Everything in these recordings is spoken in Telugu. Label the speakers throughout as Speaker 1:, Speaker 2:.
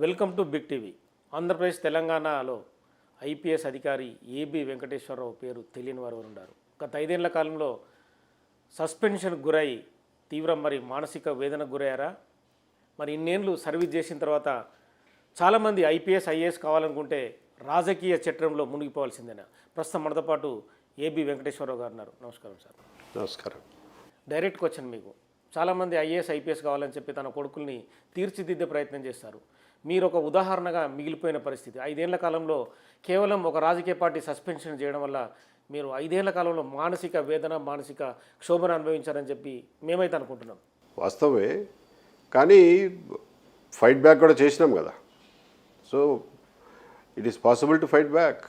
Speaker 1: Welcome to big TV. Andhra Pradesh తెలంగాణలో ఐపీఎస్ అధికారి ఏబి వెంకటేశ్వరరావు పేరు తెలియని వారు ఉన్నారు. గత 5 ఏళ్ల కాలంలో సస్పెన్షన్ గురై తీవ్ర మానసిక వేదనకు గురయ్యారా? ఇన్నేళ్ళు సర్వీస్ చేసిన తర్వాత చాలామంది ఐపీఎస్ ఐఏఎస్ కావాలనుకుంటే రాజకీయ చట్రంలో మునిగిపోవాల్సిందేనా? ప్రస్తుతం మనతో పాటు ఏబి వెంకటేశ్వరరావు గారు ఉన్నారు. నమస్కారం సార్.
Speaker 2: నమస్కారం.
Speaker 1: డైరెక్ట్ క్వశ్చన్ మీకు. చాలామంది ఐఏఎస్ ఐపీఎస్ కావాలని చెప్పి తన కొడుకుల్ని తీర్చిదిద్దే ప్రయత్నం చేస్తారు. మీరు ఒక ఉదాహరణగా మిగిలిపోయిన పరిస్థితి. 5 ఏళ్ల కాలంలో కేవలం ఒక రాజకీయ పార్టీ సస్పెన్షన్ చేయడం వల్ల మీరు 5 ఏళ్ల కాలంలో మానసిక వేదన, మానసిక క్షోభను అనుభవించారని చెప్పి మేమైతే అనుకుంటున్నాం.
Speaker 2: వాస్తవమే, కానీ ఫైట్ బ్యాక్ కూడా చేసినాం కదా. So it is possible to fight back.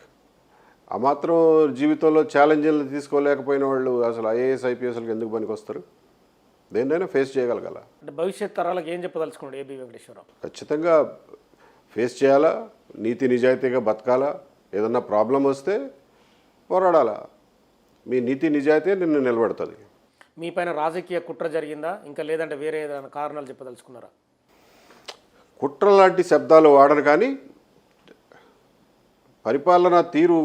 Speaker 2: ఆ మాత్రం జీవితంలో ఛాలెంజ్లు తీసుకోలేకపోయిన వాళ్ళు అసలు ఐఏఎస్ ఐపీఎస్లకు ఎందుకు పనికి వస్తారు? దేన్నైనా ఫేస్ చేయగలగాల.
Speaker 1: అంటే భవిష్యత్ తరాలకు ఏం చెప్పదలుచుకున్నాడు ఏబి వెంకటేశ్వరరావు?
Speaker 2: ఖచ్చితంగా ఫేస్ చేయాలా, నీతి నిజాయితీగా బతకాలా, ఏదన్నా ప్రాబ్లం వస్తే పోరాడాలా. మీ నీతి నిజాయితీ నిన్ను నిలబడుతుంది.
Speaker 1: మీ పైన రాజకీయ కుట్ర జరిగిందా, ఇంకా లేదంటే వేరే ఏదైనా కారణాలు చెప్పదలుచుకున్నారా?
Speaker 2: కుట్ర లాంటి శబ్దాలు వాడను, కానీ పరిపాలనా తీరు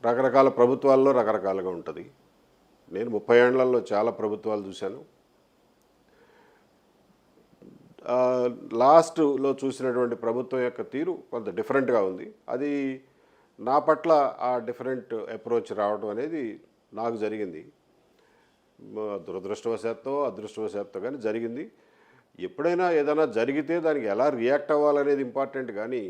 Speaker 2: రకరకాల ప్రభుత్వాల్లో రకరకాలుగా ఉంటుంది. నేను 30 ఏళ్లలో చాలా ప్రభుత్వాలు చూశాను. లాస్ట్లో చూసినటువంటి ప్రభుత్వం యొక్క తీరు కొంత డిఫరెంట్గా ఉంది. అది నా పట్ల ఆ డిఫరెంట్ అప్రోచ్ రావడం అనేది నాకు జరిగింది. దురదృష్టవశాత్తు అదృష్టవశాత్తు కానీ జరిగింది. ఎప్పుడైనా ఏదైనా జరిగితే దానికి ఎలా రియాక్ట్ అవ్వాలనేది ఇంపార్టెంట్, కానీ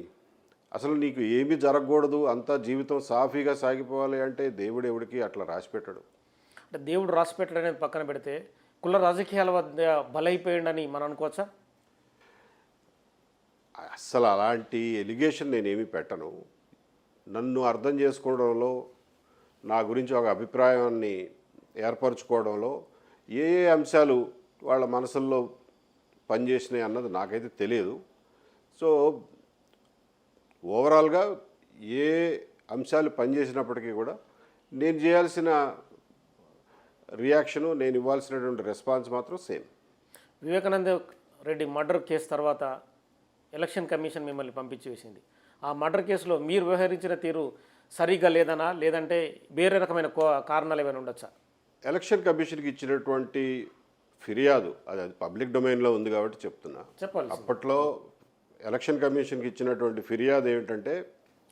Speaker 2: అసలు నీకు ఏమీ జరగకూడదు, అంతా జీవితం సాఫీగా సాగిపోవాలి అంటే దేవుడు ఎవడికి అట్లా రాసిపెట్టాడు.
Speaker 1: అంటే దేవుడు రాసిపెట్టడం అనేది పక్కన పెడితే కుల రాజకీయాల వద్ద బలైపోయిందని మనం అనుకోవచ్చా?
Speaker 2: అస్సలు అలాంటి ఎలిగేషన్ నేనేమీ పెట్టను. నన్ను అర్థం చేసుకోవడంలో, నా గురించి ఒక అభిప్రాయాన్ని ఏర్పరచుకోవడంలో ఏ ఏ అంశాలు వాళ్ళ మనసుల్లో పనిచేసినాయి అన్నది నాకైతే తెలియదు. సో ఓవరాల్గా ఏ అంశాలు పనిచేసినప్పటికీ కూడా నేను చేయాల్సిన రియాక్షను, నేను ఇవ్వాల్సినటువంటి రెస్పాన్స్ మాత్రం same.
Speaker 1: Vivekananda Reddy murder case తర్వాత ఎలక్షన్ కమిషన్ మిమ్మల్ని పంపించి వేసింది. ఆ మర్డర్ కేసులో మీరు వ్యవహరించిన తీరు సరిగ్గా లేదనా, లేదంటే వేరే రకమైన కారణాలు ఏమైనా ఉండొచ్చా?
Speaker 2: ఎలక్షన్ కమిషన్కి ఇచ్చినటువంటి ఫిర్యాదు అది పబ్లిక్ డొమైన్లో ఉంది కాబట్టి చెప్తున్నా.
Speaker 1: చెప్పాలి.
Speaker 2: అప్పట్లో ఎలక్షన్ కమిషన్కి ఇచ్చినటువంటి ఫిర్యాదు ఏమిటంటే,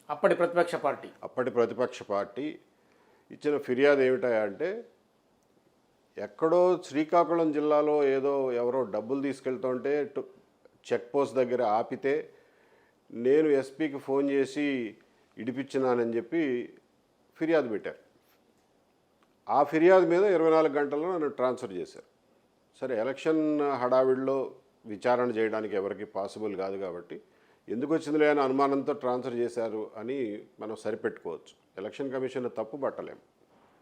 Speaker 1: అప్పటి ప్రతిపక్ష పార్టీ ఇచ్చిన ఫిర్యాదు ఏమిటంటే, ఎక్కడో శ్రీకాకుళం జిల్లాలో ఎవరో డబ్బులు తీసుకెళ్తుంటే చెక్ పోస్ట్ దగ్గర ఆపితే నేను ఎస్పీకి ఫోన్ చేసి ఇడిపించినానని చెప్పి ఫిర్యాదు పెట్టారు. ఆ ఫిర్యాదు మీద 24 గంటల్లో నన్ను ట్రాన్స్ఫర్ చేశారు. సరే, ఎలక్షన్ హడావిడిలో విచారణ చేయడానికి ఎవరికి పాసిబుల్ కాదు కాబట్టి ఎందుకు వచ్చిందిలే అని అనుమానంతో ట్రాన్స్ఫర్ చేశారు అని మనం సరిపెట్టుకోవచ్చు. ఎలక్షన్ కమిషన్ తప్పు పట్టలేం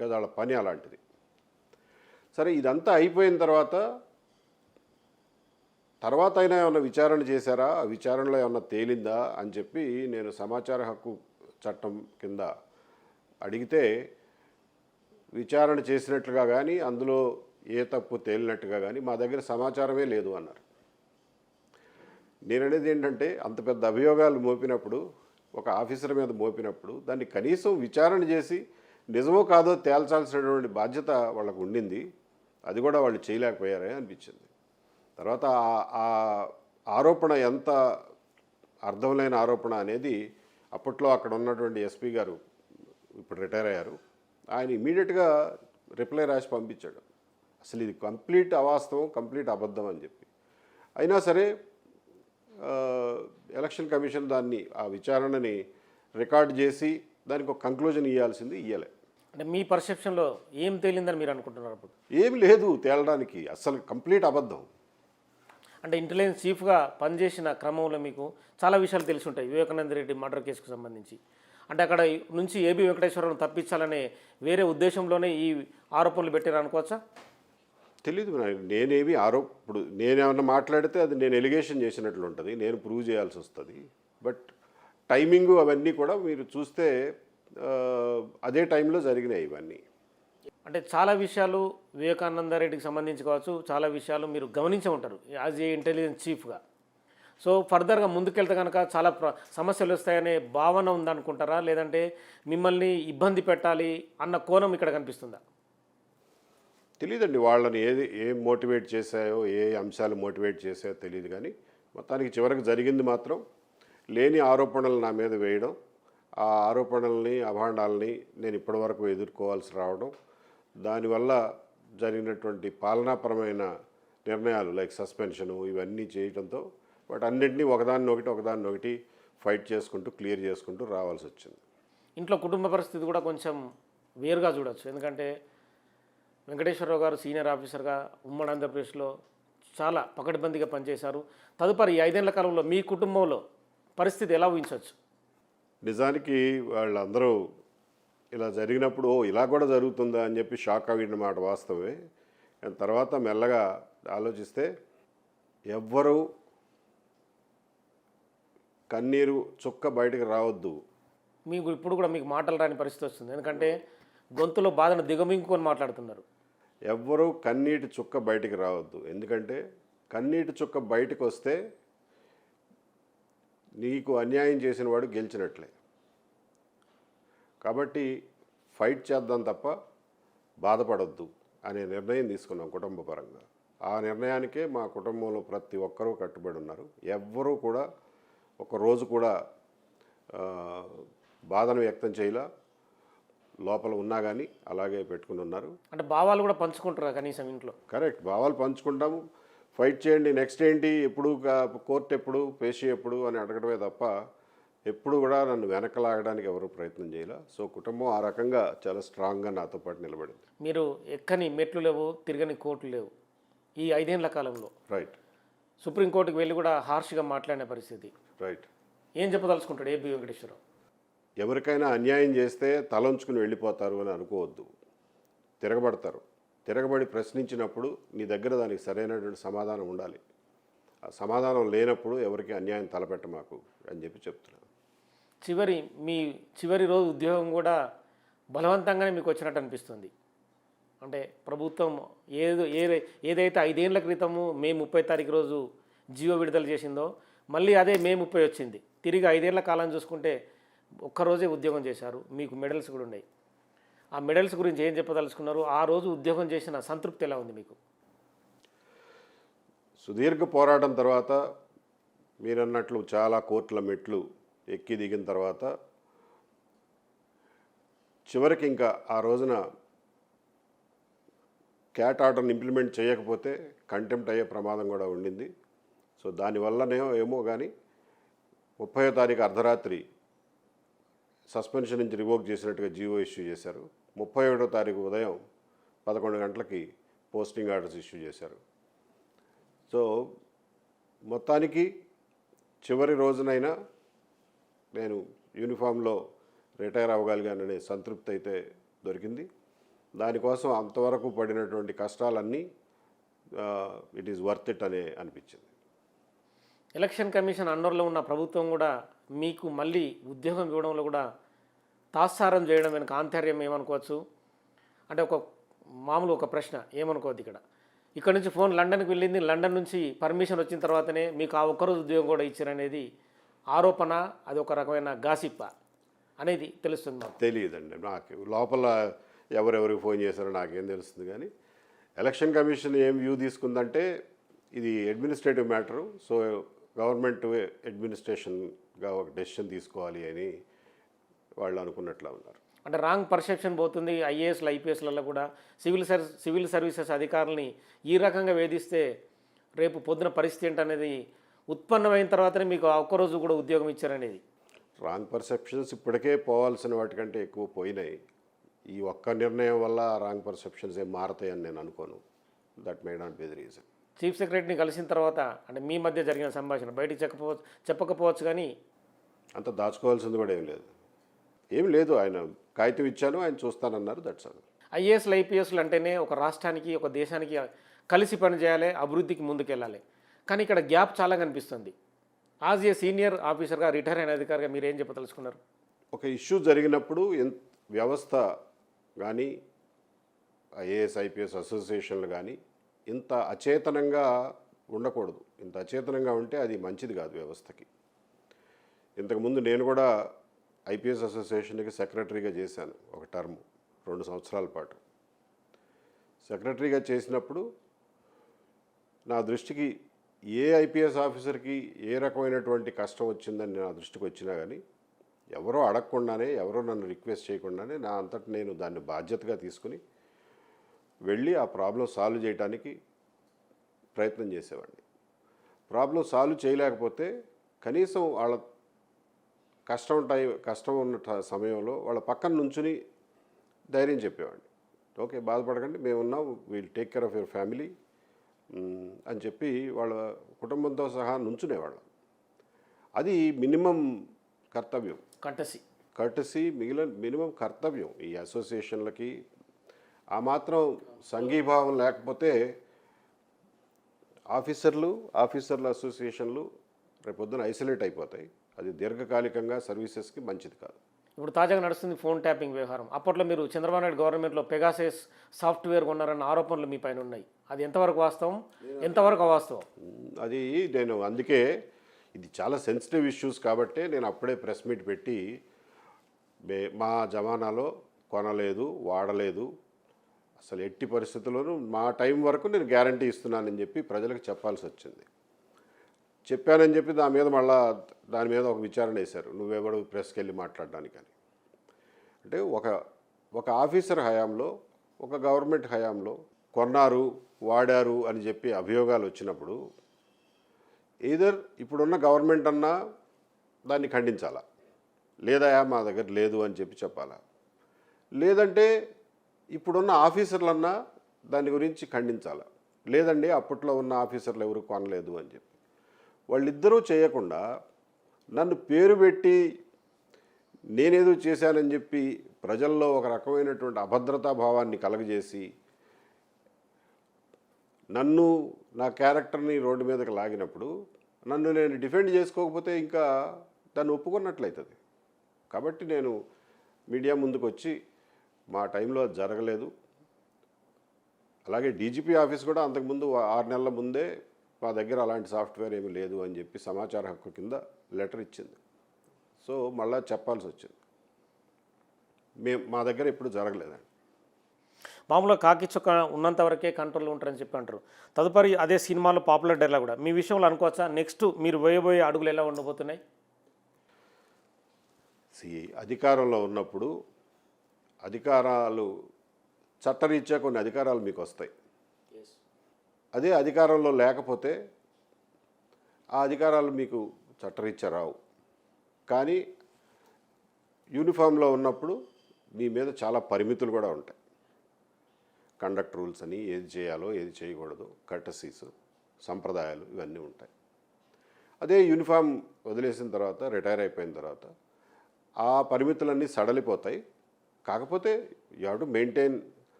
Speaker 1: కదా, వాళ్ళ పని అలాంటిది. సరే, ఇదంతా అయిపోయిన తర్వాత అయినా ఏమన్నా విచారణ చేశారా, ఆ విచారణలో ఏమన్నా తేలిందా అని చెప్పి నేను సమాచార హక్కు చట్టం కింద అడిగితే, విచారణ చేసినట్లుగా కానీ అందులో ఏ తప్పు తేలినట్టుగా కానీ మా దగ్గర సమాచారమే లేదు అన్నారు. నేననేది ఏంటంటే, అంత పెద్ద అభియోగాలు మోపినప్పుడు, ఒక ఆఫీసర్ మీద మోపినప్పుడు దాన్ని కనీసం విచారణ చేసి నిజమో కాదో తేల్చాల్సినటువంటి బాధ్యత వాళ్ళకు ఉండింది. అది కూడా వాళ్ళు చేయలేకపోయారే అనిపించింది. తర్వాత ఆ ఆరోపణ ఎంత అర్థంలేని ఆరోపణ అనేది అప్పట్లో అక్కడ ఉన్నటువంటి ఎస్పీ గారు, ఇప్పుడు రిటైర్ అయ్యారు, ఆయన ఇమీడియట్గా రిప్లై రాసి పంపించాడు. అసలు ఇది కంప్లీట్ అవాస్తవం, కంప్లీట్ అబద్ధం అని చెప్పి. అయినా సరే ఎలక్షన్ కమిషన్ దాన్ని, ఆ విచారణని రికార్డ్ చేసి దానికి ఒక కంక్లూజన్ ఇవ్వాల్సింది ఇవ్వలే. అంటే మీ పర్సెప్షన్లో ఏం తేలిందని మీరు అనుకుంటున్నారు? అప్పుడు
Speaker 2: ఏమి లేదు తేలడానికి, అసలు కంప్లీట్ అబద్ధం.
Speaker 1: అంటే ఇంటెలిజెన్స్ చీఫ్గా పనిచేసిన క్రమంలో మీకు చాలా విషయాలు తెలిసి ఉంటాయి వివేకానంద రెడ్డి మర్డర్ కేసుకు సంబంధించి. అంటే అక్కడ నుంచి ఏబి వెంకటేశ్వరరావు తప్పించాలనే వేరే ఉద్దేశంలోనే ఈ ఆరోపణలు పెట్టారు అనుకోవచ్చా?
Speaker 2: తెలీదు. నేనేమి ఇప్పుడు నేనేమన్నా మాట్లాడితే అది నేను ఎలిగేషన్ చేసినట్లు ఉంటుంది, నేను ప్రూవ్ చేయాల్సి వస్తుంది. బట్ టైమింగు అవన్నీ కూడా మీరు చూస్తే అదే టైంలో జరిగినాయి ఇవన్నీ.
Speaker 1: అంటే చాలా విషయాలు వివేకానంద రెడ్డికి సంబంధించి కావచ్చు, చాలా విషయాలు మీరు గమనించే ఉంటారు యాజ్ ఏ ఇంటెలిజెన్స్ చీఫ్గా.
Speaker 3: సో ఫర్దర్గా ముందుకెళ్తే కనుక చాలా సమస్యలు వస్తాయనే భావన ఉందనుకుంటారా, లేదంటే మిమ్మల్ని ఇబ్బంది పెట్టాలి అన్న కోణం ఇక్కడ కనిపిస్తుందా?
Speaker 2: తెలియదండి వాళ్ళని ఏం మోటివేట్ చేశాయో, ఏ అంశాలు మోటివేట్ చేశాయో తెలియదు. కానీ మొత్తానికి చివరికి జరిగింది మాత్రం లేని ఆరోపణలు నా మీద వేయడం, ఆ ఆరోపణల్ని అభాండాలని నేను ఇప్పటివరకు ఎదుర్కోవాల్సి రావడం, దానివల్ల జరిగినటువంటి పాలనాపరమైన నిర్ణయాలు లైక్ సస్పెన్షను ఇవన్నీ చేయడంతో వాటన్నింటినీ ఒకదాన్నొకటి ఫైట్ చేసుకుంటూ క్లియర్ చేసుకుంటూ రావాల్సి వచ్చింది.
Speaker 3: ఇంట్లో కుటుంబ పరిస్థితి కూడా కొంచెం వేరుగా చూడొచ్చు. ఎందుకంటే వెంకటేశ్వరరావు గారు సీనియర్ ఆఫీసర్గా ఉమ్మడి ఆంధ్రప్రదేశ్లో చాలా పకడ్బందీగా పనిచేశారు. తదుపరి ఈ 5 ఏళ్ల కాలంలో మీ కుటుంబంలో పరిస్థితి ఎలా ఊహించవచ్చు?
Speaker 2: నిజానికి వాళ్ళందరూ ఇలా జరిగినప్పుడు ఇలా కూడా జరుగుతుందా అని చెప్పి షాక్ అయ్యిన మాట వాస్తవమే. కానీ తర్వాత మెల్లగా ఆలోచిస్తే ఎవ్వరూ కన్నీరు చుక్క బయటకు రావద్దు.
Speaker 3: మీకు ఇప్పుడు కూడా మీకు మాటలు రాని పరిస్థితి వస్తుంది. ఎందుకంటే గొంతులో బాధను దిగమింగుకొని మాట్లాడుతున్నారు.
Speaker 2: ఎవ్వరూ కన్నీటి చుక్క బయటికి రావద్దు. ఎందుకంటే కన్నీటి చుక్క బయటకు వస్తే నీకు అన్యాయం చేసిన వాడు గెలిచినట్లే. కాబట్టి ఫైట్ చేద్దాం తప్ప బాధపడొద్దు అనే నిర్ణయం తీసుకున్నాం కుటుంబ పరంగా. ఆ నిర్ణయానికే మా కుటుంబంలో ప్రతి ఒక్కరూ కట్టుబడి ఉన్నారు. ఎవ్వరూ కూడా ఒకరోజు కూడా బాధను వ్యక్తం చేయలా. లోపల ఉన్నా కానీ అలాగే పెట్టుకుని ఉన్నారు.
Speaker 3: అంటే భావాలు కూడా పంచుకుంటారా కనీసం ఇంట్లో?
Speaker 2: కరెక్ట్, భావాలు పంచుకుంటాము. ఫైట్ చేయండి, నెక్స్ట్ ఏంటి, ఎప్పుడు కోర్టు ఎప్పుడు, పేషీ ఎప్పుడు అని అడగడమే తప్ప ఎప్పుడు కూడా నన్ను వెనకలాగడానికి ఎవరు ప్రయత్నం చేయాల. సో కుటుంబం ఆ రకంగా చాలా స్ట్రాంగ్గా నాతో పాటు నిలబడింది.
Speaker 3: మీరు ఎక్కని మెట్లు లేవు, తిరగని కోర్టులు లేవు ఈ 5 ఏళ్ల కాలంలో.
Speaker 2: రైట్.
Speaker 3: సుప్రీంకోర్టుకు వెళ్ళి కూడా హార్ష్గా మాట్లాడిన పరిస్థితి.
Speaker 2: రైట్.
Speaker 3: ఏం చెప్పదలుచుకుంటాడు ఏబి వెంకటేశ్వరరావు?
Speaker 2: ఎవరికైనా అన్యాయం చేస్తే తలంచుకుని వెళ్ళిపోతారు అని అనుకోవద్దు. తిరగబడతారు. తిరగబడి ప్రశ్నించినప్పుడు నీ దగ్గర దానికి సరైనటువంటి సమాధానం ఉండాలి. ఆ సమాధానం లేనప్పుడు ఎవరికి అన్యాయం తలపెట్ట మాకు అని చెప్పి చెప్తున్నాను.
Speaker 3: మీ చివరి రోజు ఉద్యోగం కూడా బలవంతంగానే మీకు వచ్చినట్టు అనిపిస్తుంది. అంటే ప్రభుత్వం ఏదైతే 5 ఏళ్ల క్రితము మే 30 తారీఖు రోజు జియో విడుదల చేసిందో మళ్ళీ అదే మే 30 వచ్చింది. తిరిగి 5 ఏళ్ల కాలం చూసుకుంటే ఒక్కరోజే ఉద్యోగం చేశారు. మీకు మెడల్స్ కూడా ఉన్నాయి. ఆ మెడల్స్ గురించి ఏం చెప్పదలుచుకున్నారు? ఆ రోజు ఉద్యోగం చేసిన సంతృప్తి ఎలా ఉంది మీకు?
Speaker 2: సుదీర్ఘ పోరాటం తర్వాత మీరన్నట్లు చాలా కోర్టుల మెట్లు ఎక్కి దిగిన తర్వాత చివరికి ఇంకా ఆ రోజున క్యాట్ ఆర్డర్ని ఇంప్లిమెంట్ చేయకపోతే కంటెంప్ట్ అయ్యే ప్రమాదం కూడా ఉండింది. సో దానివల్లనే ఏమో కానీ 30వ తారీఖు అర్ధరాత్రి సస్పెన్షన్ నుంచి రివోక్ చేసినట్టుగా జీవో ఇష్యూ చేశారు. 31వ తారీఖు ఉదయం 11 గంటలకి పోస్టింగ్ ఆర్డర్స్ ఇష్యూ చేశారు. సో మొత్తానికి చివరి రోజునైనా నేను యూనిఫామ్లో రిటైర్ అవ్వగలిగాననే సంతృప్తి అయితే దొరికింది. దానికోసం అంతవరకు పడినటువంటి కష్టాలన్నీ ఇట్ ఈస్ వర్త్ ఇట్ అనే అనిపించింది.
Speaker 3: ఎలక్షన్ కమిషన్ అండర్లో ఉన్న ప్రభుత్వం కూడా మీకు మళ్ళీ ఉద్యోగం ఇవ్వడంలో కూడా తాత్సారం చేయడం వెనుక ఆంతర్యం ఏమనుకోవచ్చు? అంటే ఒక ప్రశ్న ఏమనుకోవద్దు. ఇక్కడ నుంచి ఫోన్ లండన్కి వెళ్ళింది, లండన్ నుంచి పర్మిషన్ వచ్చిన తర్వాతనే మీకు ఆ ఒక్కరోజు ఉద్యోగం కూడా ఇచ్చారనేది ఆరోపణ. అది ఒక రకమైన గాసిప్ అనేది తెలుస్తుంది మాకు.
Speaker 2: తెలియదండి నాకు లోపల ఎవరెవరికి ఫోన్ చేశారో నాకేం తెలుస్తుంది. కానీ ఎలక్షన్ కమిషన్ ఏం వ్యూ తీసుకుందంటే ఇది అడ్మినిస్ట్రేటివ్ మ్యాటరు. సో గవర్నమెంట్ అడ్మినిస్ట్రేషన్గా ఒక డెసిషన్ తీసుకోవాలి అని వాళ్ళు అనుకున్నట్లా ఉన్నారు.
Speaker 3: అంటే రాంగ్ పర్సెప్షన్ పోతుంది. ఐఏఎస్లు ఐపీఎస్లలో కూడా సివిల్ సర్వీసెస్ అధికారులని ఈ రకంగా వేధిస్తే రేపు పొద్దున పరిస్థితి ఏంటనేది ఉత్పన్నమైన తర్వాతనే మీకు ఒక్కరోజు కూడా ఉద్యోగం ఇచ్చారనేది
Speaker 2: రాంగ్ పర్సెప్షన్స్ ఇప్పటికే పోవాల్సిన వాటికంటే ఎక్కువ పోయినాయి. ఈ ఒక్క నిర్ణయం వల్ల రాంగ్ పర్సెప్షన్స్ ఏం మారతాయని నేను అనుకోను. That may not be the reason.
Speaker 3: Chief సెక్రటరీని కలిసిన తర్వాత అంటే మీ మధ్య జరిగిన సంభాషణ బయటికి చెప్పకపోవచ్చు కానీ
Speaker 2: అంత దాచుకోవాల్సింది కూడా ఏం లేదు. ఆయన కాగితం ఇచ్చాను, ఆయన చూస్తానన్నారు. That's all.
Speaker 3: ఐఏఎస్లు ఐపీఎస్లు అంటేనే ఒక రాష్ట్రానికి ఒక దేశానికి కలిసి పనిచేయాలి, అభివృద్ధికి ముందుకెళ్ళాలి. కానీ ఇక్కడ గ్యాప్ చాలా కనిపిస్తుంది. యాజ్ ఏ సీనియర్ ఆఫీసర్గా రిటైర్ అయిన అధికారిగా మీరు ఏం చెప్పదలుచుకున్నారు?
Speaker 2: ఒక ఇష్యూ జరిగినప్పుడు వ్యవస్థ కానీ ఐఏఎస్ ఐపీఎస్ అసోసియేషన్లు కానీ ఇంత అచేతనంగా
Speaker 1: ఉండకూడదు. ఇంత అచేతనంగా ఉంటే అది మంచిది కాదు వ్యవస్థకి. ఇంతకుముందు నేను కూడా ఐపీఎస్ అసోసియేషన్కి సెక్రటరీగా చేశాను ఒక టర్మ్ 2 సంవత్సరాల పాటు. సెక్రటరీగా చేసినప్పుడు నా దృష్టికి ఏ ఐపీఎస్ ఆఫీసర్కి ఏ రకమైనటువంటి కష్టం వచ్చిందని నా దృష్టికి వచ్చినా కానీ ఎవరో అడగకుండానే, ఎవరో నన్ను రిక్వెస్ట్ చేయకుండానే నా అంతట నేను దాన్ని బాధ్యతగా తీసుకుని వెళ్ళి ఆ ప్రాబ్లం సాల్వ్ చేయడానికి ప్రయత్నం చేసేవాడిని. ప్రాబ్లం సాల్వ్ చేయలేకపోతే కనీసం వాళ్ళ కష్టం ఉన్న సమయంలో వాళ్ళ పక్కన నుంచుని ధైర్యం చెప్పేవాడిని. ఓకే, బాధపడకండి, మేమున్నాం, we'll take care of your family అని చెప్పి వాళ్ళ కుటుంబంతో సహా నుంచునేవాళ్ళం. అది మినిమం కర్తవ్యం, కర్టసీ మినిమం కర్తవ్యం ఈ అసోసియేషన్లకి. ఆ మాత్రం సంఘీభావం లేకపోతే ఆఫీసర్ల అసోసియేషన్లు రేపొద్దున ఐసోలేట్ అయిపోతాయి. అది దీర్ఘకాలికంగా సర్వీసెస్కి మంచిది కాదు.
Speaker 3: ఇప్పుడు తాజాగా నడుస్తుంది ఫోన్ ట్యాపింగ్ వ్యవహారం. అప్పట్లో మీరు చంద్రబాబు నాయుడు గవర్నమెంట్లో పెగాసస్ సాఫ్ట్వేర్ కొన్నారన్న ఆరోపణలు మీ పైన ఉన్నాయి. అది ఎంతవరకు వాస్తవం, ఎంతవరకు అవాస్తవం?
Speaker 1: అది నేను అందుకే ఇది చాలా సెన్సిటివ్ ఇష్యూస్ కాబట్టి నేను అప్పుడే ప్రెస్ మీట్ పెట్టి మా జమానాలో కొనలేదు, వాడలేదు, అసలు ఎట్టి పరిస్థితుల్లోనూ మా టైం వరకు నేను గ్యారంటీ ఇస్తున్నానని చెప్పి ప్రజలకు చెప్పాల్సి వచ్చింది. చెప్పానని చెప్పి దాని మీద ఒక విచారణ వేశారు. నువ్వెవడు ప్రెస్కి వెళ్ళి మాట్లాడడానికని. అంటే ఒక ఆఫీసర్ హయాంలో, ఒక గవర్నమెంట్ హయాంలో కొన్నారు, వాడారు అని చెప్పి అభియోగాలు వచ్చినప్పుడు ఈధర్ ఇప్పుడున్న గవర్నమెంట్ అన్నా దాన్ని ఖండించాలా, లేదా మా దగ్గర లేదు అని చెప్పి చెప్పాలా, లేదంటే ఇప్పుడున్న ఆఫీసర్లన్నా దాని గురించి ఖండించాలా, లేదండి అప్పట్లో ఉన్న ఆఫీసర్లు ఎవరు కొనలేదు అని చెప్పి. వాళ్ళిద్దరూ చేయకుండా నన్ను పేరు పెట్టి నేనేదో చేశానని చెప్పి ప్రజల్లో ఒక రకమైనటువంటి అభద్రతా భావాన్ని కలగజేసి నన్ను, నా క్యారెక్టర్ని రోడ్డు మీదకి లాగినప్పుడు నన్ను నేను డిఫెండ్ చేసుకోకపోతే ఇంకా దాన్ని ఒప్పుకున్నట్లయితుంది. కాబట్టి నేను మీడియా ముందుకు వచ్చి మా టైంలో అది జరగలేదు, అలాగే డీజీపీ ఆఫీస్ కూడా అంతకుముందు 6 నెలల ముందే మా దగ్గర అలాంటి సాఫ్ట్వేర్ ఏమీ లేదు అని చెప్పి సమాచార హక్కు కింద లెటర్ ఇచ్చింది. సో మళ్ళా చెప్పాల్సి వచ్చింది. మా దగ్గర ఎప్పుడు జరగలేదండి.
Speaker 3: మామూలుగా కాకి చొక్క ఉన్నంత వరకే కంట్రోల్లో ఉంటారని చెప్పి అంటారు. తదుపరి అదే సినిమాలో పాపులర్ డైలాగ్ కూడా మీ విషయంలో అనుకోవచ్చా? నెక్స్ట్ మీరు వేయబోయే అడుగులు ఎలా ఉండబోతున్నాయి?
Speaker 1: అధికారంలో ఉన్నప్పుడు అధికారాలు చట్టరీత్యా కొన్ని అధికారాలు మీకు వస్తాయి. అదే అధికారంలో లేకపోతే ఆ అధికారాలు మీకు చట్టరీత్యా రావు. కానీ యూనిఫామ్లో ఉన్నప్పుడు మీ మీద చాలా పరిమితులు కూడా ఉంటాయి. కండక్ట్ రూల్స్ అని, ఏది చేయాలో ఏది చేయకూడదు, కర్టసీస్, సంప్రదాయాలు ఇవన్నీ ఉంటాయి. అదే యూనిఫామ్ వదిలేసిన తర్వాత, రిటైర్ అయిపోయిన తర్వాత ఆ పరిమితులన్నీ సడలిపోతాయి. కాకపోతే you have to maintain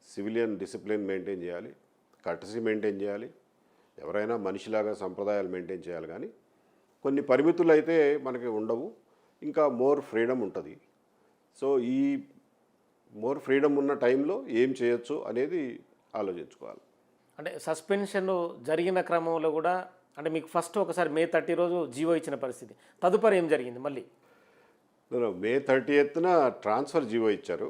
Speaker 1: civilian discipline maintain చేయాలి, కర్టసీ మెయింటైన్ చేయాలి, ఎవరైనా మనిషిలాగా సంప్రదాయాలు మెయింటైన్ చేయాలి. కానీ కొన్ని పరిమితులు అయితే మనకి ఉండవు, ఇంకా మోర్ ఫ్రీడమ్ ఉంటుంది. సో ఈ మోర్ ఫ్రీడమ్ ఉన్న టైంలో ఏం చేయొచ్చు అనేది ఆలోచించుకోవాలి.
Speaker 3: అంటే సస్పెన్షన్ జరిగిన క్రమంలో కూడా అంటే మీకు ఫస్ట్ ఒకసారి May 30 రోజు జీవో ఇచ్చిన పరిస్థితి, తదుపరి ఏం జరిగింది? మళ్ళీ
Speaker 1: May 30న ట్రాన్స్ఫర్ జీవో ఇచ్చారు.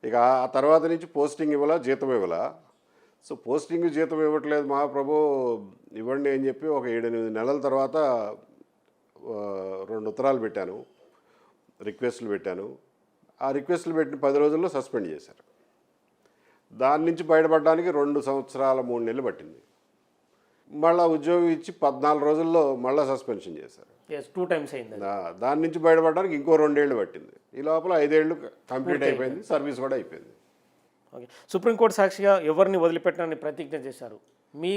Speaker 1: ఇక ఆ తర్వాత నుంచి పోస్టింగ్ ఇవ్వాలా, జీతం ఇవ్వాలా. సో పోస్టింగ్ జీతం ఇవ్వట్లేదు మహాప్రభు, ఇవ్వండి అని చెప్పి ఒక 7-8 నెలల తర్వాత 2 ఉత్తరాలు పెట్టాను, రిక్వెస్ట్లు పెట్టాను. ఆ రిక్వెస్ట్లు పెట్టిన 10 రోజుల్లో సస్పెండ్ చేశారు. దాని నుంచి బయటపడడానికి 2 సంవత్సరాల 3 నెలలు పట్టింది. మళ్ళీ ఉద్యోగం ఇచ్చి 14 రోజుల్లో మళ్ళీ సస్పెన్షన్ చేశారు.
Speaker 3: 2 times అయింది.
Speaker 1: దాని నుంచి బయటపడడానికి ఇంకో 2 ఏళ్ళు పట్టింది. ఈ లోపల 5 ఏళ్ళు కంప్లీట్ అయిపోయింది, సర్వీస్ కూడా అయిపోయింది.
Speaker 3: ఓకే, సుప్రీంకోర్టు సాక్షిగా ఎవరిని వదిలిపెట్టనని ప్రతిజ్ఞ చేశారు. మీ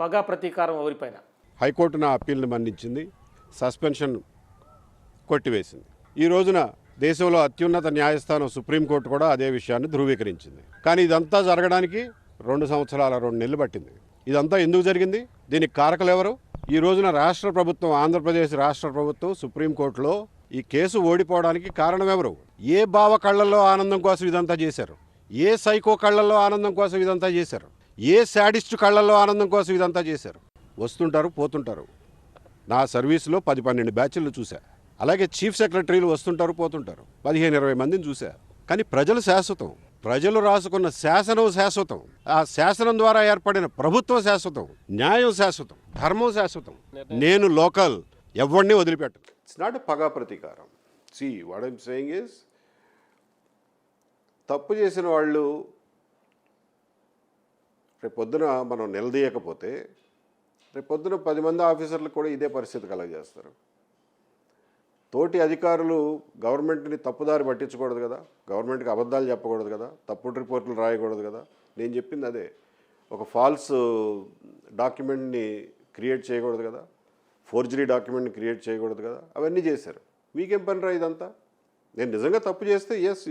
Speaker 3: పగా ప్రతీకారం ఎవరిపైన?
Speaker 1: హైకోర్టు నా అప్పీల్ని మన్నించింది, సస్పెన్షన్ కొట్టివేసింది. ఈ రోజున దేశంలో అత్యున్నత న్యాయస్థానం సుప్రీంకోర్టు కూడా అదే విషయాన్ని ధృవీకరించింది. కానీ ఇదంతా జరగడానికి 2 సంవత్సరాల 2 నెలలు పట్టింది. ఇదంతా ఎందుకు జరిగింది? దీనికి కారకులు ఎవరు? ఈ రోజున రాష్ట్ర ప్రభుత్వం, ఆంధ్రప్రదేశ్ రాష్ట్ర ప్రభుత్వం సుప్రీంకోర్టులో ఈ కేసు ఓడిపోవడానికి కారణం ఎవరు? ఏ బావ కళ్ళల్లో ఆనందం కోసం ఇదంతా చేశారు? ఏ సైకో కళ్ళల్లో ఆనందం కోసం ఇదంతా చేశారు? ఏ శాడిస్ట్ కళ్ళల్లో ఆనందం కోసం ఇదంతా చేశారు? వస్తుంటారు పోతుంటారు. నా సర్వీస్లో 10-12 బ్యాచ్లు చూశా. అలాగే చీఫ్ సెక్రటరీలు వస్తుంటారు పోతుంటారు, 15-20 మందిని చూశా. కానీ ప్రజలు శాశ్వతం. ప్రజలు రాసుకున్న శాసనం శాశ్వతం. ఆ శాసనం ద్వారా ఏర్పడిన ప్రభుత్వం శాశ్వతం, న్యాయం శాశ్వతం, ధర్మం శాశ్వతం. నేను లోకల్, ఎవరిని వదిలిపెట్టను. ఇట్స్ నాట్ పగా ప్రతీకారం. See what I'm saying is, తప్పు చేసిన వాళ్ళు రేపొద్దున మనం నిలదీయకపోతే రేపొద్దున 10 మంది ఆఫీసర్లకు కూడా ఇదే పరిస్థితి కలగజేస్తారు. తోటి అధికారులు గవర్నమెంట్ని తప్పుదారి పట్టించకూడదు కదా, గవర్నమెంట్కి అబద్ధాలు చెప్పకూడదు కదా, తప్పుడు రిపోర్ట్లు రాయకూడదు కదా. నేను చెప్పింది అదే. ఒక ఫాల్స్ డాక్యుమెంట్ని క్రియేట్ చేయకూడదు కదా, ఫోర్జరీ డాక్యుమెంట్ని క్రియేట్ చేయకూడదు కదా. అవన్నీ చేశారు. మీకేం పని రా ఇదంతా? నేను నిజంగా తప్పు చేస్తే ఎస్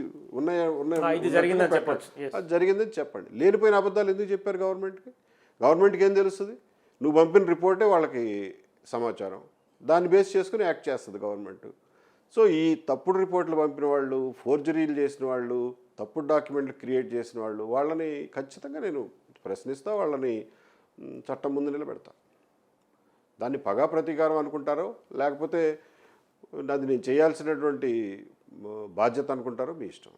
Speaker 3: ఇది జరిగిందని చెప్పొచ్చు.
Speaker 1: అది జరిగిందని చెప్పండి. లేనిపోయిన అబద్ధాలు ఎందుకు చెప్పారు గవర్నమెంట్కి? గవర్నమెంట్కి ఏం తెలుస్తుంది? నువ్వు పంపిన రిపోర్టే వాళ్ళకి సమాచారం, దాన్ని బేస్ చేసుకుని యాక్ట్ చేస్తుంది గవర్నమెంట్. సో ఈ తప్పుడు రిపోర్ట్లు పంపిన వాళ్ళు, ఫోర్జరీలు చేసిన వాళ్ళు, తప్పుడు డాక్యుమెంట్లు క్రియేట్ చేసిన వాళ్ళు, వాళ్ళని ఖచ్చితంగా నేను ప్రశ్నిస్తా, వాళ్ళని చట్టం ముందు నిలబెడతా. దాన్ని పగా ప్రతీకారం అనుకుంటారో లేకపోతే అది నేను చేయాల్సినటువంటి బాధ్యత అనుకుంటారో మీ ఇష్టం.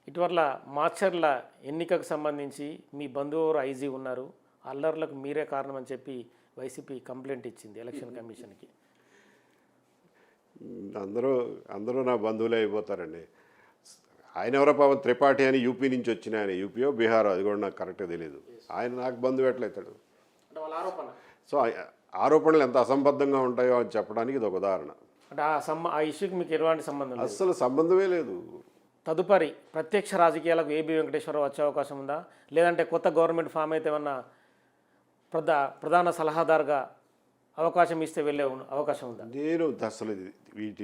Speaker 3: ఇటీవల మాచర్ల ఎన్నికకు సంబంధించి మీ బంధువు ఐజీ ఉన్నారు, అల్లర్లకు మీరే కారణం అని చెప్పి వైసీపీ కంప్లైంట్ ఇచ్చింది ఎలక్షన్ కమిషన్కి.
Speaker 1: అందరూ నా బంధువులే అయిపోతారండి. ఆయన ఎవరో పాపం త్రిపాఠి అని యూపీ నుంచి వచ్చిన ఆయన, యూపీయో బీహారో, అది కూడా నాకు కరెక్ట్గా తెలియదు. ఆయన నాకు బంధువు ఎట్లయితాడు? సో ఆరోపణలు ఎంత అసంబద్ధంగా ఉంటాయో అని చెప్పడానికి ఇది ఒక ఉదాహరణ.
Speaker 3: అంటే ఆ ఇష్యూకి మీకు ఎలాంటి సంబంధం లేదు?
Speaker 1: అస్సలు సంబంధమే లేదు.
Speaker 3: తదుపరి ప్రత్యక్ష రాజకీయాలకు ఏబీ వెంకటేశ్వరరావు వచ్చే అవకాశం ఉందా, లేదంటే కొత్త గవర్నమెంట్ ఫామ్ అయితే ఏమన్నా ప్రధాన సలహాదారుగా అవకాశం ఇస్తే వెళ్ళే అవకాశం ఉందా?
Speaker 1: నేను అసలు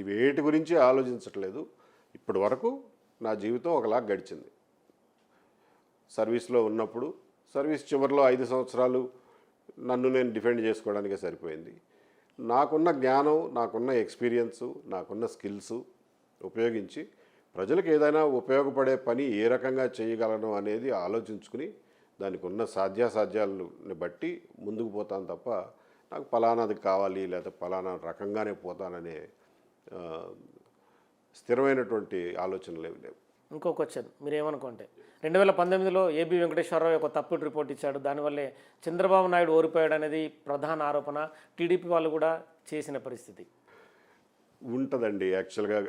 Speaker 1: వేటి గురించి ఆలోచించట్లేదు. ఇప్పటి వరకు నా జీవితం ఒకలా గడిచింది. సర్వీస్లో ఉన్నప్పుడు సర్వీస్ చివరిలో 5 సంవత్సరాలు నన్ను నేను డిఫెండ్ చేసుకోవడానికే సరిపోయింది. నాకున్న జ్ఞానం, నాకున్న ఎక్స్పీరియన్సు, నాకున్న స్కిల్స్ ఉపయోగించి ప్రజలకు ఏదైనా ఉపయోగపడే పని ఏ రకంగా చేయగలను అనేది ఆలోచించుకుని దానికి ఉన్న సాధ్యాసాధ్యాలని బట్టి ముందుకు పోతాను తప్ప నాకు ఫలానాది కావాలి లేదా ఫలానా రకంగానే పోతాననే స్థిరమైనటువంటి ఆలోచనలు ఏమి లేవు.
Speaker 3: ఇంకో క్వశ్చన్ మీరేమనుకుంటే, 2019లో ఏబీ వెంకటేశ్వరరావు ఒక తప్పుడు రిపోర్ట్ ఇచ్చాడు, దానివల్లే చంద్రబాబు నాయుడు ఓడిపోయాడు అనేది ప్రధాన ఆరోపణ. టీడీపీ వాళ్ళు కూడా చేసిన పరిస్థితి
Speaker 1: ఉంటుందండి. యాక్చువల్గా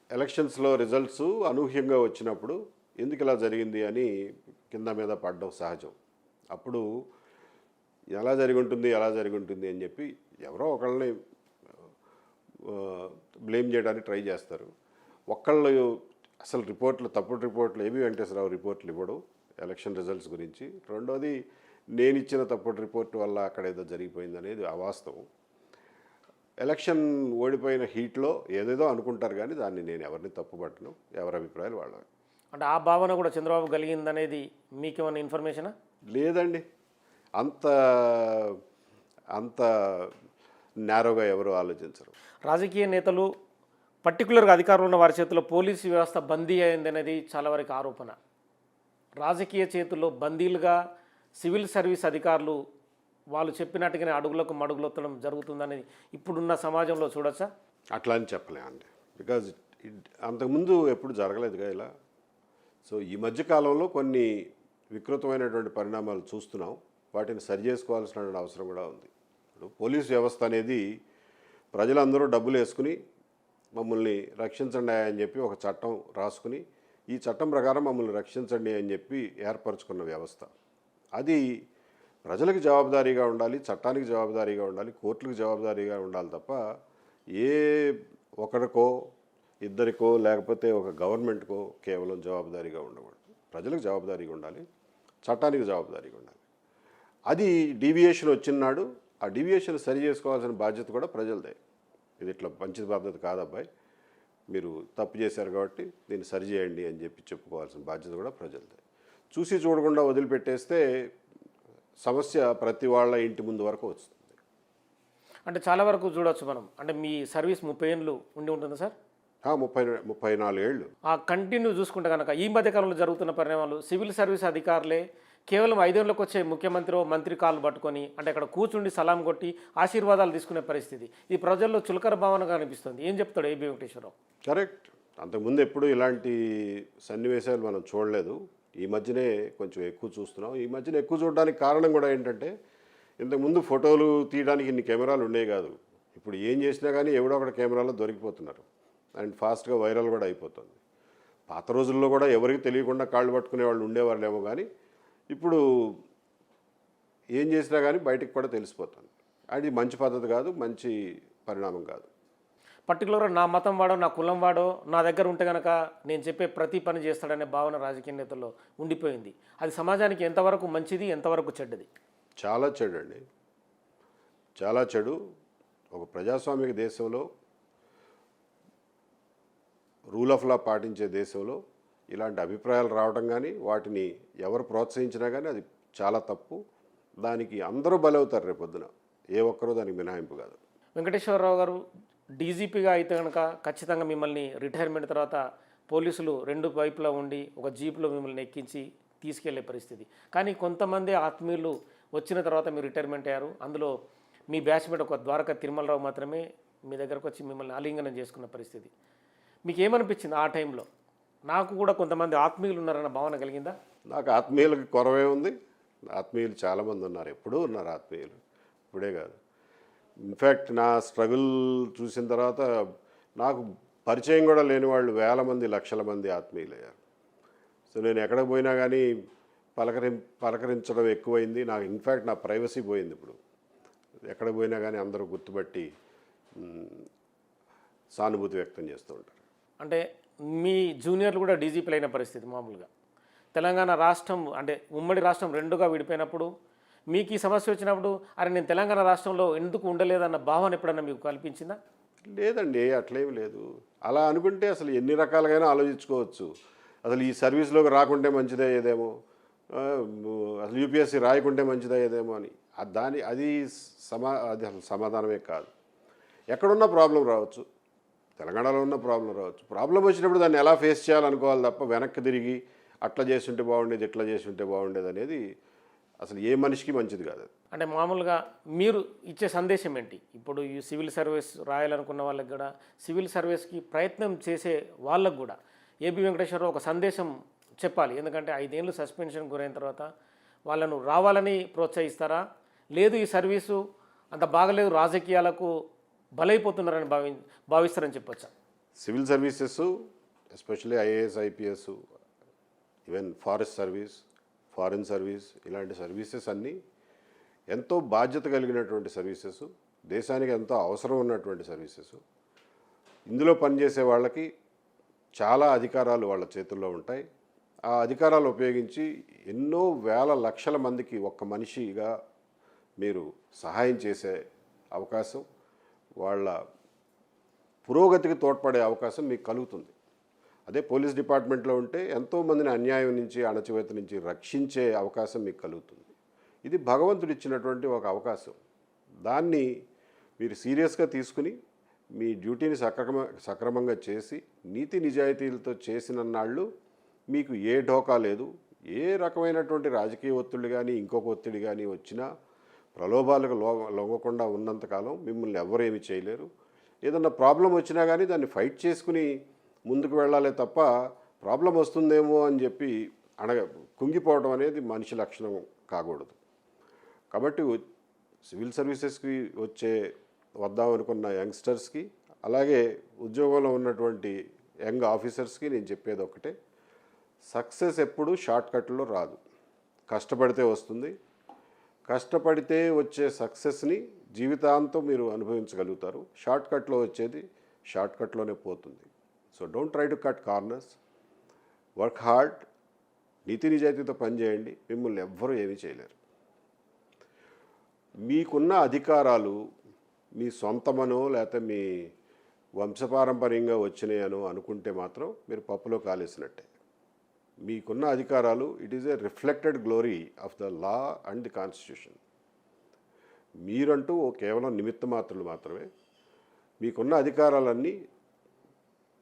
Speaker 1: ఎలక్షన్స్లో రిజల్ట్స్ అనూహ్యంగా వచ్చినప్పుడు ఎందుకు ఇలా జరిగింది అని కింద మీద పడడం సహజం. అప్పుడు ఎలా జరిగి ఉంటుంది అని చెప్పి ఎవరో ఒకళ్ళని బ్లేమ్ చేయడానికి ట్రై చేస్తారు. ఒక్కళ్ళు అసలు తప్పుడు రిపోర్ట్లు ఏబీ వెంకటేశ్వరరావు రిపోర్ట్లు ఇవ్వడు ఎలక్షన్ రిజల్ట్స్ గురించి. రెండోది నేను ఇచ్చిన తప్పుడు రిపోర్ట్ వల్ల అక్కడ ఏదో జరిగిపోయింది అనేది అవాస్తవం. ఎలక్షన్ ఓడిపోయిన హీట్లో ఏదేదో అనుకుంటారు, కానీ దాన్ని నేను ఎవరిని తప్పుపట్టను. ఎవరి అభిప్రాయాలు వాళ్ళవి.
Speaker 3: అంటే ఆ భావన కూడా చంద్రబాబు కలిగిందనేది మీకేమైనా ఇన్ఫర్మేషనా?
Speaker 1: లేదండి, అంత నేరోగా ఎవరు ఆలోచించరు.
Speaker 3: రాజకీయ నేతలు పర్టికులర్గా అధికారులు ఉన్న వారి చేతిలో పోలీసు వ్యవస్థ బందీ అయింది అనేది చాలా వరకు ఆరోపణ. రాజకీయ చేతుల్లో బందీలుగా సివిల్ సర్వీస్ అధికారులు వాళ్ళు చెప్పినట్టుగానే అడుగులకు మడుగులొత్తడం జరుగుతుందని ఇప్పుడున్న సమాజంలో చూడొచ్చా?
Speaker 1: అట్లా అని చెప్పలేమండి, బికాజ్ అంతకుముందు ఎప్పుడు జరగలేదుగా ఇలా. సో ఈ మధ్యకాలంలో కొన్ని వికృతమైనటువంటి పరిణామాలు చూస్తున్నాం. వాటిని సరి చేసుకోవాల్సిన అవసరం కూడా ఉంది. ఇప్పుడు పోలీస్ వ్యవస్థ అనేది ప్రజలందరూ డబ్బులు వేసుకుని మమ్మల్ని రక్షించండి అని చెప్పి ఒక చట్టం రాసుకుని ఈ చట్టం ప్రకారం మమ్మల్ని రక్షించండి అని చెప్పి ఏర్పరచుకున్న వ్యవస్థ. అది ప్రజలకు జవాబుదారీగా ఉండాలి, చట్టానికి జవాబుదారీగా ఉండాలి, కోర్టులకు జవాబుదారీగా ఉండాలి తప్ప ఏ ఒకరికో ఇద్దరికో లేకపోతే ఒక గవర్నమెంట్కో కేవలం జవాబుదారీగా ఉండకూడదు. ప్రజలకు జవాబుదారీగా ఉండాలి, చట్టానికి జవాబుదారీగా ఉండాలి. అది డీవియేషన్ వచ్చినాడు ఆ డీవియేషన్ సరి చేసుకోవాల్సిన బాధ్యత కూడా ప్రజలదే. ఇది ఇట్లా మంచి పద్ధతి కాదబ్బాయి, మీరు తప్పు చేశారు కాబట్టి దీన్ని సరి చేయండి అని చెప్పి చెప్పుకోవాల్సిన బాధ్యత కూడా ప్రజలదే. చూసి చూడకుండా వదిలిపెట్టేస్తే సమస్య ప్రతి వాళ్ళ ఇంటి ముందు వరకు వస్తుంది.
Speaker 3: అంటే చాలా వరకు చూడవచ్చు మనం. అంటే మీ సర్వీస్ 30 ఏళ్ళు ఉండి ఉంటుంది సార్?
Speaker 1: 34 ఏళ్ళు.
Speaker 3: ఆ కంటిన్యూ చూసుకుంటే కనుక ఈ మధ్య కాలంలో జరుగుతున్న పరిణామాలు సివిల్ సర్వీస్ అధికారులే కేవలం 5 ఏళ్ళకి వచ్చే ముఖ్యమంత్రి మంత్రి కాళ్ళు పట్టుకొని అంటే అక్కడ కూర్చుండి సలాం కొట్టి ఆశీర్వాదాలు తీసుకునే పరిస్థితి ఈ ప్రజల్లో చులకర భావనగా అనిపిస్తుంది. ఏం చెప్తాడు ఏబి వెంకటేశ్వరరావు?
Speaker 2: కరెక్ట్. అంతకుముందు ఎప్పుడు ఇలాంటి సన్నివేశాలు మనం చూడలేదు. ఈ మధ్యనే కొంచెం ఎక్కువ చూస్తున్నాం. ఈ మధ్యన ఎక్కువ చూడడానికి కారణం కూడా ఏంటంటే ఇంతకుముందు ఫోటోలు తీయడానికి ఇన్ని కెమెరాలు ఉండేవి కాదు. ఇప్పుడు ఏం చేసినా కానీ ఎవడో ఒకటి కెమెరాలో దొరికిపోతున్నారు అండ్ ఫాస్ట్గా వైరల్ కూడా అయిపోతుంది. పాత రోజుల్లో కూడా ఎవరికి తెలియకుండా కాళ్ళు పట్టుకునే వాళ్ళు ఉండేవాళ్ళేమో, కానీ ఇప్పుడు ఏం చేసినా కానీ బయటకు కూడా తెలిసిపోతుంది. అది మంచి పద్ధతి కాదు, మంచి పరిణామం కాదు.
Speaker 3: పర్టికులర్గా నా మతం వాడో నా కులం వాడో నా దగ్గర ఉంటే కనుక నేను చెప్పే ప్రతి పని చేస్తాడనే భావన రాజకీయ నేతల్లో ఉండిపోయింది. అది సమాజానికి ఎంతవరకు మంచిది, ఎంతవరకు చెడ్డది?
Speaker 2: చాలా చెడు అండి, చాలా చెడు. ఒక ప్రజాస్వామిక దేశంలో, రూల్ ఆఫ్ లా పాటించే దేశంలో ఇలాంటి అభిప్రాయాలు రావడం కానీ వాటిని ఎవరు ప్రోత్సహించినా కానీ అది చాలా తప్పు. దానికి అందరూ బలవుతారు రేపొద్దున, ఏ ఒక్కరూ దానికి మినహాయింపు కాదు.
Speaker 3: వెంకటేశ్వరరావు గారు డీజీపీగా అయితే కనుక ఖచ్చితంగా మిమ్మల్ని రిటైర్మెంట్ తర్వాత పోలీసులు 2 వైపులా ఉండి ఒక జీప్లో మిమ్మల్ని ఎక్కించి తీసుకెళ్లే పరిస్థితి. కానీ కొంతమంది ఆత్మీయులు వచ్చిన తర్వాత మీరు రిటైర్మెంట్ అయ్యారు. అందులో మీ బ్యాచ్మేట్ ఒక ద్వారకా తిరుమలరావు మాత్రమే మీ దగ్గరకు వచ్చి మిమ్మల్ని ఆలింగనం చేసుకున్న పరిస్థితి. మీకు ఏమనిపించింది ఆ టైంలో? నాకు కూడా కొంతమంది ఆత్మీయులు ఉన్నారన్న భావన కలిగిందా?
Speaker 2: నాకు ఆత్మీయులకి కొరవే ఉంది. ఆత్మీయులు చాలామంది ఉన్నారు, ఎప్పుడూ ఉన్నారు ఆత్మీయులు, ఇప్పుడే కాదు. ఇన్ఫ్యాక్ట్ నా స్ట్రగుల్ చూసిన తర్వాత నాకు పరిచయం కూడా లేని వాళ్ళు వేల మంది, లక్షల మంది ఆత్మీయులయ్యారు. సో నేను ఎక్కడికి పోయినా కానీ పలకరించడం ఎక్కువైంది. నాకు ఇన్ఫ్యాక్ట్ నా ప్రైవసీ పోయింది. ఇప్పుడు ఎక్కడికి పోయినా కానీ అందరూ గుర్తుపట్టి సానుభూతి వ్యక్తం చేస్తూ ఉంటారు.
Speaker 3: అంటే మీ జూనియర్లు కూడా డీజీపీలు అయిన పరిస్థితి మామూలుగా. తెలంగాణ రాష్ట్రం అంటే ఉమ్మడి రాష్ట్రం 2గా విడిపోయినప్పుడు మీకు ఈ సమస్య వచ్చినప్పుడు అరే నేను తెలంగాణ రాష్ట్రంలో ఎందుకు ఉండలేదన్న భావన ఎప్పుడన్నా మీకు కల్పించిందా?
Speaker 2: లేదండి, అట్లేం లేదు. అలా అనుకుంటే అసలు ఎన్ని రకాలుగానే ఆలోచించుకోవచ్చు. అసలు ఈ సర్వీస్లోకి రాకుంటే మంచిదయ్యేదేమో, అసలు యూపీఎస్సీ రాయకుంటే మంచిదయ్యేదేమో అని. అది అది అసలు సమాధానమే కాదు. ఎక్కడున్న ప్రాబ్లం రావచ్చు, తెలంగాణలో ఉన్న ప్రాబ్లం రావచ్చు. ప్రాబ్లం వచ్చినప్పుడు దాన్ని ఎలా ఫేస్ చేయాలనుకోవాలి తప్ప వెనక్కి తిరిగి అట్లా చేస్తుంటే బాగుండేది, ఇట్లా చేస్తుంటే బాగుండేది అనేది అసలు ఏ మనిషికి మంచిది కాదు.
Speaker 3: అంటే మామూలుగా మీరు ఇచ్చే సందేశం ఏంటి? ఇప్పుడు ఈ సివిల్ సర్వీస్ రాయాలనుకున్న వాళ్ళకి కూడా, సివిల్ సర్వీస్కి ప్రయత్నం చేసే వాళ్ళకు కూడా ఏబి వెంకటేశ్వరరావు ఒక సందేశం చెప్పాలి. ఎందుకంటే 5 ఏళ్ళు సస్పెన్షన్ గురైన తర్వాత వాళ్ళను రావాలని ప్రోత్సహిస్తారా, లేదు ఈ సర్వీసు అంత బాగలేదు రాజకీయాలకు బలైపోతున్నారని భావిస్తారని చెప్పొచ్చా?
Speaker 2: Civil services especially IAS, IPS, even forest service, foreign service, ఇలాంటి సర్వీసెస్ అన్నీ ఎంతో బాధ్యత కలిగినటువంటి సర్వీసెస్, దేశానికి ఎంతో అవసరం ఉన్నటువంటి సర్వీసెస్. ఇందులో పనిచేసే వాళ్ళకి చాలా అధికారాలు వాళ్ళ చేతుల్లో ఉంటాయి. ఆ అధికారాలు ఉపయోగించి ఎన్నో వేల లక్షల మందికి ఒక్క మనిషిగా మీరు సహాయం చేసే అవకాశం, వాళ్ళ పురోగతికి తోడ్పడే అవకాశం మీకు కలుగుతుంది. అదే పోలీస్ డిపార్ట్మెంట్లో ఉంటే ఎంతోమందిని అన్యాయం నుంచి, అణచివేత నుంచి రక్షించే అవకాశం మీకు కలుగుతుంది. ఇది భగవంతుడు ఇచ్చినటువంటి ఒక అవకాశం. దాన్ని మీరు సీరియస్గా తీసుకుని మీ డ్యూటీని సక్రమంగా చేసి నీతి నిజాయితీలతో చేసిన నాళ్ళు మీకు ఏ ఢోకా లేదు. ఏ రకమైనటువంటి రాజకీయ ఒత్తిడి కానీ ఇంకొక ఒత్తిడి కానీ వచ్చినా ప్రలోభాలకు లొంగకుండా ఉన్నంతకాలం మిమ్మల్ని ఎవరేమీ చేయలేరు. ఏదన్నా ప్రాబ్లం వచ్చినా కానీ దాన్ని ఫైట్ చేసుకుని ముందుకు వెళ్ళాలే తప్ప ప్రాబ్లం వస్తుందేమో అని చెప్పి కుంగిపోవడం అనేది మనిషి లక్షణం కాకూడదు. కాబట్టి సివిల్ సర్వీసెస్కి వద్దామనుకున్న యంగ్స్టర్స్కి, అలాగే ఉద్యోగంలో ఉన్నటువంటి యంగ్ ఆఫీసర్స్కి నేను చెప్పేది ఒకటే, సక్సెస్ ఎప్పుడు షార్ట్కట్లో రాదు. కష్టపడితే వస్తుంది. కష్టపడితే వచ్చే సక్సెస్ని జీవితాంతం మీరు అనుభవించగలుగుతారు. షార్ట్కట్లో వచ్చేది షార్ట్కట్లోనే పోతుంది. So don't try to cut corners, work hard, నీతి నిజాయితీతో పనిచేయండి. మిమ్మల్ని ఎవ్వరూ ఏమీ చేయలేరు. మీకున్న అధికారాలు మీ సొంతమనో లేకపోతే మీ వంశపారంపర్యంగా వచ్చినాయనో అనుకుంటే మాత్రం మీరు పప్పులో కాలేసినట్టే. మీకున్న అధికారాలు it is a reflected glory of the law and the constitution. మీరంటూ కేవలం నిమిత్త మాత్రులు మాత్రమే. మీకున్న అధికారాలన్నీ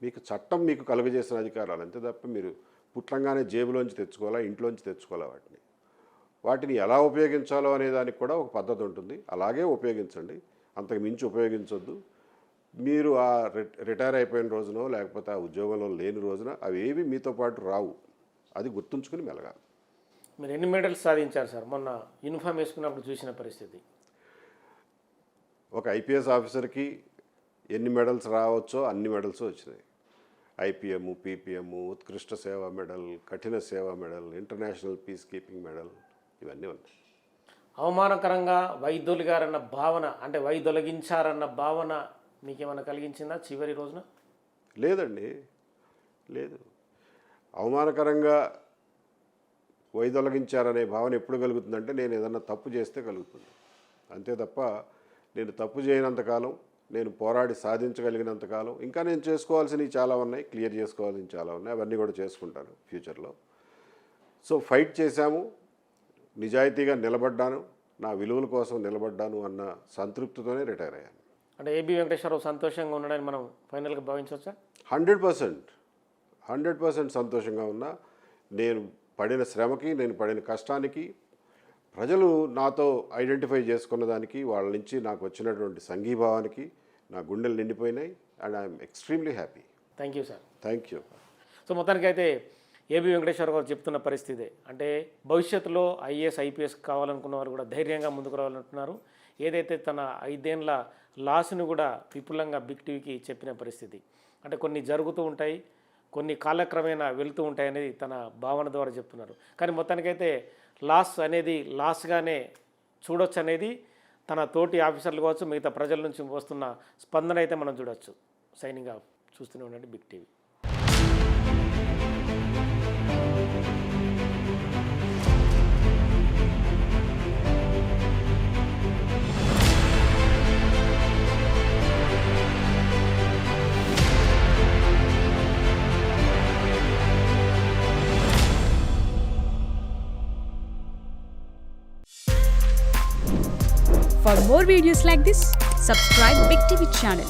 Speaker 2: మీకు చట్టం మీకు కలుగజేసిన అధికారాలు అంతే తప్ప మీరు పుట్టంగానే జేబులోంచి తెచ్చుకోవాలా, ఇంట్లోంచి తెచ్చుకోవాలా. వాటిని వాటిని ఎలా ఉపయోగించాలో అనే దానికి కూడా ఒక పద్ధతి ఉంటుంది. అలాగే ఉపయోగించండి, అంతకు మించి ఉపయోగించొద్దు. మీరు ఆ రిటైర్ అయిపోయిన రోజునో లేకపోతే ఆ ఉద్యోగంలో లేని రోజున అవి ఏవి మీతో పాటు రావు. అది గుర్తుంచుకుని మెలగాలి.
Speaker 3: మీరు ఎన్ని మెడల్స్ సాధించారు సార్? మొన్న యూనిఫామ్ వేసుకున్నప్పుడు చూసిన పరిస్థితి.
Speaker 2: ఒక ఐపీఎస్ ఆఫీసర్కి ఎన్ని మెడల్స్ రావచ్చో అన్ని మెడల్స్ వచ్చినాయి. ఐపీఎం, పీపీఎం, ఉత్కృష్ట సేవా మెడల్, కఠిన సేవా medal, international piece keeping medal, ఇవన్నీ ఉన్నాయి.
Speaker 3: అవమానకరంగా వైదొలిగారన్న భావన, అంటే వైదొలగించారన్న భావన మీకేమైనా కలిగించిందా చివరి రోజున?
Speaker 2: లేదండి, లేదు. అవమానకరంగా వైదొలగించారనే భావన ఎప్పుడు కలుగుతుందంటే నేను ఏదన్నా తప్పు చేస్తే కలుగుతుంది. అంతే తప్ప నేను తప్పు చేయనంతకాలం, నేను పోరాడి సాధించగలిగినంతకాలం ఇంకా నేను చేసుకోవాల్సినవి చాలా ఉన్నాయి, క్లియర్ చేసుకోవాల్సినవి చాలా ఉన్నాయి. అవన్నీ కూడా చేసుకుంటాను ఫ్యూచర్లో. సో ఫైట్ చేశాము, నిజాయితీగా నిలబడ్డాను, నా విలువల కోసం నిలబడ్డాను అన్న సంతృప్తితోనే రిటైర్ అయ్యాను.
Speaker 3: అంటే ఏబి వెంకటేశ్వరరావు సంతోషంగా ఉన్నాడని మనం ఫైనల్గా భావించవచ్చా?
Speaker 2: 100% సంతోషంగా ఉన్నా. నేను పడిన శ్రమకి, నేను పడిన కష్టానికి, ప్రజలు నాతో ఐడెంటిఫై చేసుకున్న దానికి, వాళ్ళ నుంచి నాకు వచ్చినటువంటి సంఘీభావానికి నా గుండెలు నిండిపోయినాయి. And I'm extremely happy.
Speaker 3: Thank you sir.
Speaker 2: Thank you.
Speaker 3: So మొత్తానికైతే ఏబి వెంకటేశ్వర గారు చెప్తున్న పరిస్థితే, అంటే భవిష్యత్తులో ఐఏఎస్ ఐపీఎస్ కావాలనుకున్న వారు కూడా ధైర్యంగా ముందుకు రావాలంటున్నారు. ఏదైతే తన 5 ఏళ్ల లాస్ను కూడా విపులంగా బిగ్ టీవీకి చెప్పిన పరిస్థితి, అంటే కొన్ని జరుగుతూ ఉంటాయి, కొన్ని కాలక్రమేణా వెళుతూ ఉంటాయి అనేది తన భావన ద్వారా చెప్తున్నారు. కానీ మొత్తానికైతే లాస్ అనేది లాస్గానే చూడొచ్చు అనేది తన తోటి ఆఫీసర్లు కావచ్చు, మిగతా ప్రజల నుంచి వస్తున్న స్పందన అయితే మనం చూడొచ్చు. Signing off. చూస్తూనే ఉండండి big TV.
Speaker 4: For more videos like this, subscribe Big TV channel.